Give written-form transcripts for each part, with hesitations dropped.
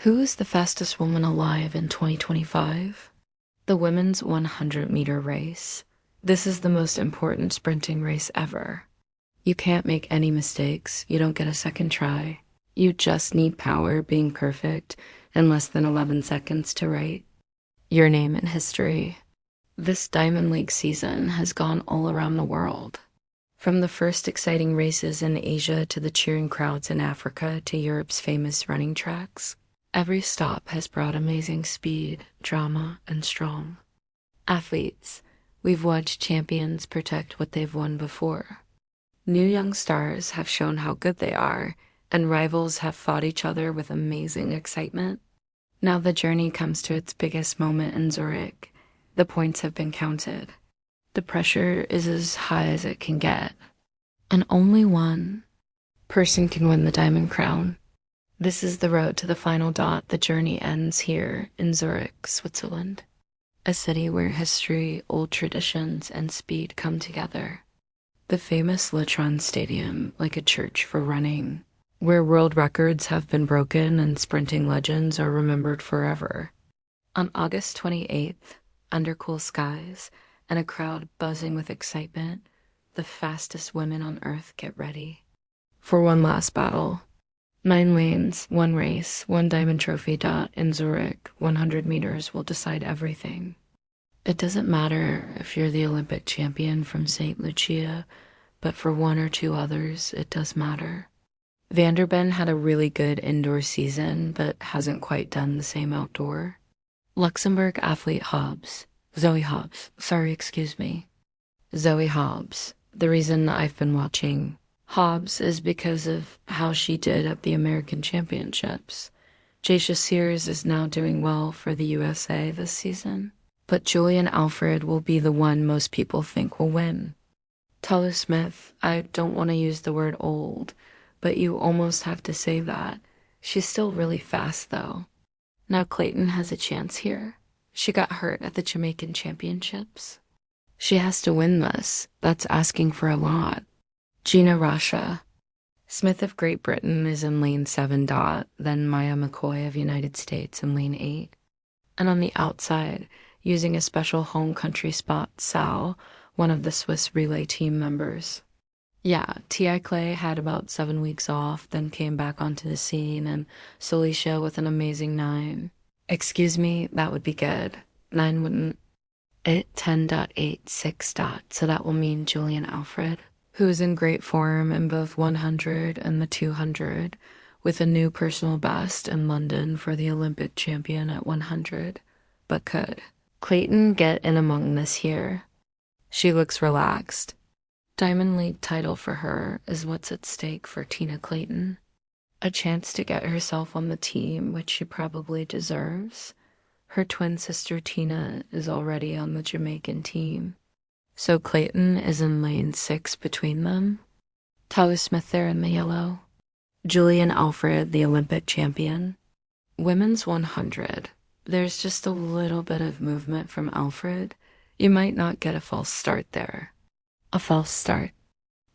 Who is the fastest woman alive in 2025? The women's 100-meter race. This is the most important sprinting race ever. You can't make any mistakes. You don't get a second try. You just need power, being perfect, and less than 11 seconds to write your name in history. This Diamond League season has gone all around the world. From the first exciting races in Asia to the cheering crowds in Africa to Europe's famous running tracks, every stop has brought amazing speed, drama, and strong athletes. We've watched champions protect what they've won before. New young stars have shown how good they are, and rivals have fought each other with amazing excitement. Now the journey comes to its biggest moment in Zurich. The points have been counted. The pressure is as high as it can get. And only one person can win the Diamond Crown. This is the road to the final dot. The journey ends here in Zurich, Switzerland. A city where history, old traditions, and speed come together. The famous Litron Stadium, like a church for running, where world records have been broken and sprinting legends are remembered forever. On August 28th, under cool skies and a crowd buzzing with excitement, the fastest women on earth get ready for one last battle. 9 lanes, 1 race, 1 diamond trophy dot in Zurich. 100 meters will decide everything. It doesn't matter if you're the Olympic champion from St. Lucia, but for 1 or 2 others, it does matter. Vanderben had a really good indoor season, but hasn't quite done the same outdoor. Luxembourg athlete Zoe Hobbs, the reason I've been watching Hobbs is because of how she did at the American Championships. Jacia Sears is now doing well for the USA this season, but Julien Alfred will be the one most people think will win. Talu Smith, I don't want to use the word old, but you almost have to say that. She's still really fast, though. Now Clayton has a chance here. She got hurt at the Jamaican Championships. She has to win this. That's asking for a lot. Gina Rasha. Smith of Great Britain is in lane 7 dot, then Maya McCoy of United States in lane 8. And on the outside, using a special home country spot, Sal, one of the Swiss relay team members. Yeah, T.I. Clay had about 7 weeks off, then came back onto the scene, and Solisha with an amazing 9. Excuse me, that would be good. 9 wouldn't. 10.86 dot, so that will mean Julien Alfred, who is in great form in both 100 and the 200, with a new personal best in London for the Olympic champion at 100. But could Clayton get in among this here? She looks relaxed. Diamond League title for her is what's at stake for Tina Clayton. A chance to get herself on the team, which she probably deserves. Her twin sister Tina is already on the Jamaican team. So Clayton is in lane 6 between them. Talu Smith there in the yellow. Julien Alfred, the Olympic champion. Women's 100. There's just a little bit of movement from Alfred. You might not get a false start there. A false start.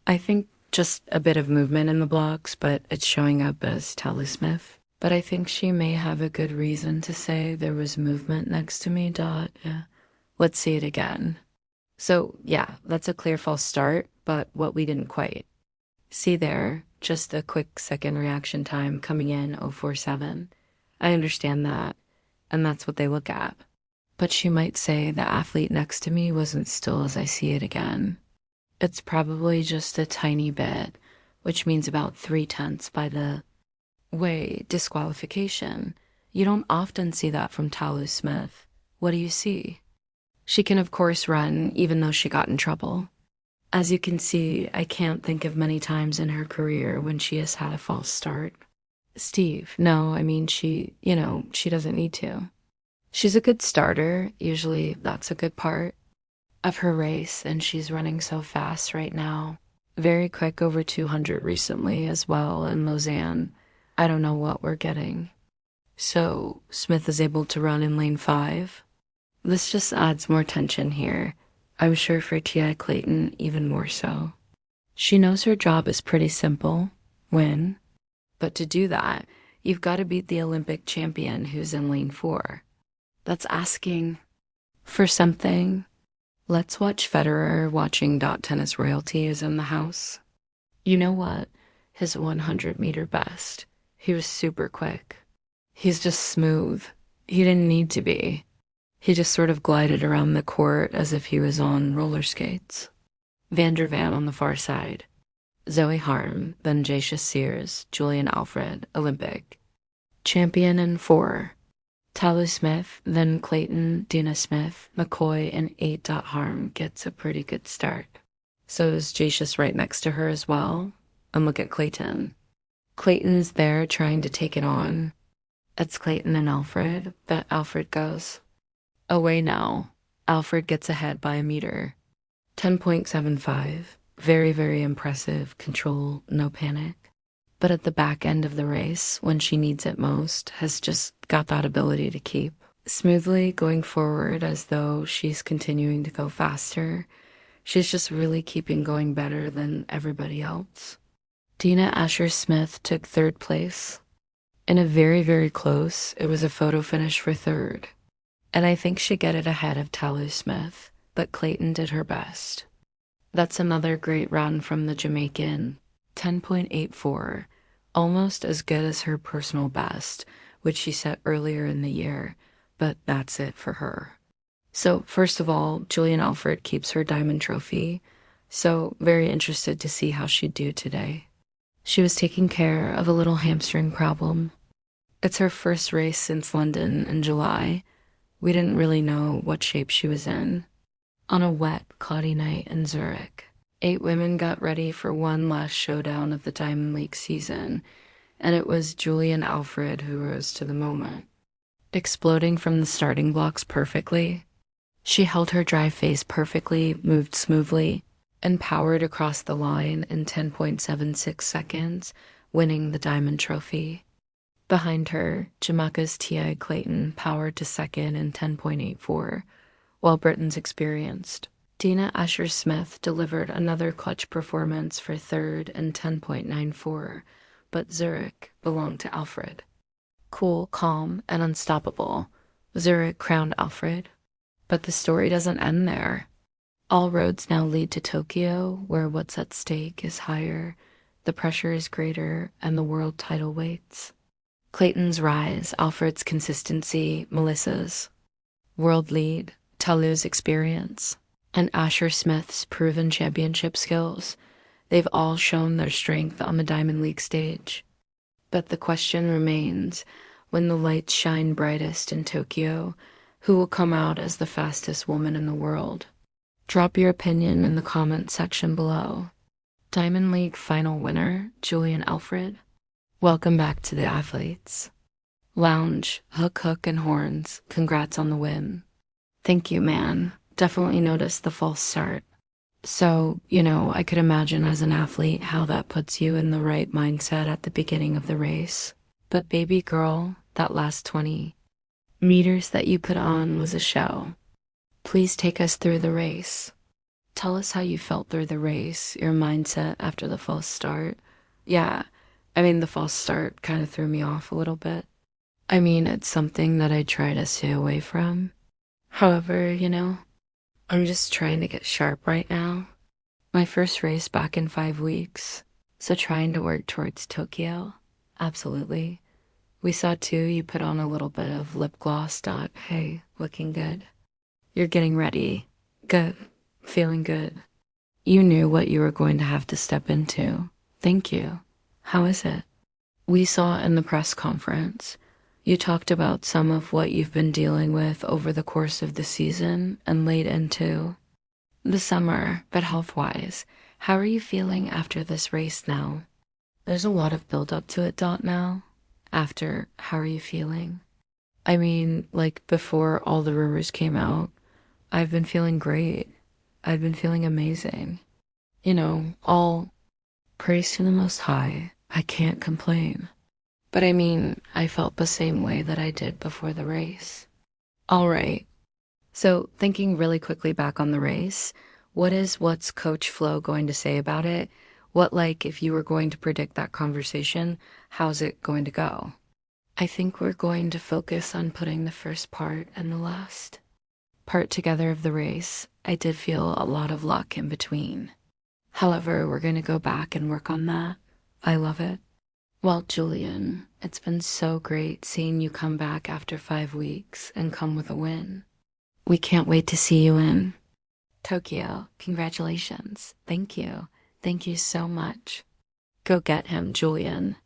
I think just a bit of movement in the blocks, but it's showing up as Talu Smith. But I think she may have a good reason to say there was movement next to me, dot. Yeah. Let's see it again. So, yeah, that's a clear false start, but what we didn't quite see there, just a quick second reaction time coming in 047. I understand that, and that's what they look at. But she might say the athlete next to me wasn't still as I see it again. It's probably just a tiny bit, which means about 3/10 by the way, disqualification. You don't often see that from Talu Smith. What do you see? She can of course run, even though she got in trouble. As you can see, I can't think of many times in her career when she has had a false start. Steve, no, I mean she doesn't need to. She's a good starter, usually that's a good part of her race, and she's running so fast right now. Very quick over 200 recently as well in Lausanne. I don't know what we're getting. So Smith is able to run in lane 5. This just adds more tension here. I'm sure for T.I. Clayton even more so. She knows her job is pretty simple, win. But to do that, You've got to beat the Olympic champion who's in lane 4. That's asking for something. Let's watch Federer watching. Tennis royalty is in the house. You know what? His 100-meter best. He was super quick. He's just smooth. He didn't need to be. He just sort of glided around the court as if he was on roller skates. Van der Van on the far side. Zoe Harm, then Jacia Sears, Julien Alfred, Olympic. Champion in 4. Talu Smith, then Clayton, Dina Smith, McCoy, and 8. Harm gets a pretty good start. So is Jacia's right next to her as well. And look at Clayton. Clayton's there trying to take it on. It's Clayton and Alfred, but Alfred goes away now. Alfred gets ahead by a meter. 10.75. Very, very impressive. Control, no panic. But at the back end of the race, when she needs it most, has just got that ability to keep smoothly going forward as though she's continuing to go faster. She's just really keeping going better than everybody else. Dina Asher-Smith took 3rd place. In a very, very close, it was a photo finish for 3rd. And I think she got it ahead of Talu Smith, but Clayton did her best. That's another great run from the Jamaican. 10.84, almost as good as her personal best, which she set earlier in the year, but that's it for her. So first of all, Julien Alfred keeps her diamond trophy, so very interested to see how she'd do today. She was taking care of a little hamstring problem. It's her first race since London in July. We didn't really know what shape she was in. On a wet, cloudy night in Zurich, 8 women got ready for one last showdown of the Diamond League season, and it was Julien Alfred who rose to the moment. Exploding from the starting blocks perfectly, she held her dry face perfectly, moved smoothly, and powered across the line in 10.76 seconds, winning the Diamond Trophy. Behind her, Jamaica's T.I. Clayton powered to 2nd in 10.84, while Britain's experienced Dina Asher-Smith delivered another clutch performance for 3rd in 10.94, but Zurich belonged to Alfred. Cool, calm, and unstoppable, Zurich crowned Alfred. But the story doesn't end there. All roads now lead to Tokyo, where what's at stake is higher, the pressure is greater, and the world title waits. Clayton's rise, Alfred's consistency, Melissa's world lead, Talu's experience, and Asher-Smith's proven championship skills. They've all shown their strength on the Diamond League stage. But the question remains, when the lights shine brightest in Tokyo, who will come out as the fastest woman in the world? Drop your opinion in the comments section below. Diamond League final winner, Julien Alfred. Welcome back to the athletes. Lounge, hook, and horns, congrats on the win. Thank you, man. Definitely noticed the false start. So, I could imagine as an athlete how that puts you in the right mindset at the beginning of the race. But baby girl, that last 20 meters that you put on was a show. Please take us through the race. Tell us how you felt through the race, your mindset after the false start. Yeah, the false start kind of threw me off a little bit. It's something that I try to stay away from. However, I'm just trying to get sharp right now. My first race back in 5 weeks, so trying to work towards Tokyo. Absolutely. We saw too you put on a little bit of lip gloss. Hey, looking good. You're getting ready. Good. Feeling good. You knew what you were going to have to step into. Thank you. How is it? We saw in the press conference, you talked about some of what you've been dealing with over the course of the season and late into the summer, but health-wise, how are you feeling after this race now? There's a lot of build-up to it, now. After, how are you feeling? Before all the rumors came out, I've been feeling great. I've been feeling amazing. All praise to the Most High. I can't complain. But I felt the same way that I did before the race. All right. So thinking really quickly back on the race, what's Coach Flo going to say about it? If you were going to predict that conversation, how's it going to go? I think we're going to focus on putting the first part and the last part together of the race. I did feel a lot of luck in between. However, we're going to go back and work on that. I love it. Well, Julien, it's been so great seeing you come back after 5 weeks and come with a win. We can't wait to see you in Tokyo. Congratulations. Thank you. Thank you so much. Go get him, Julien.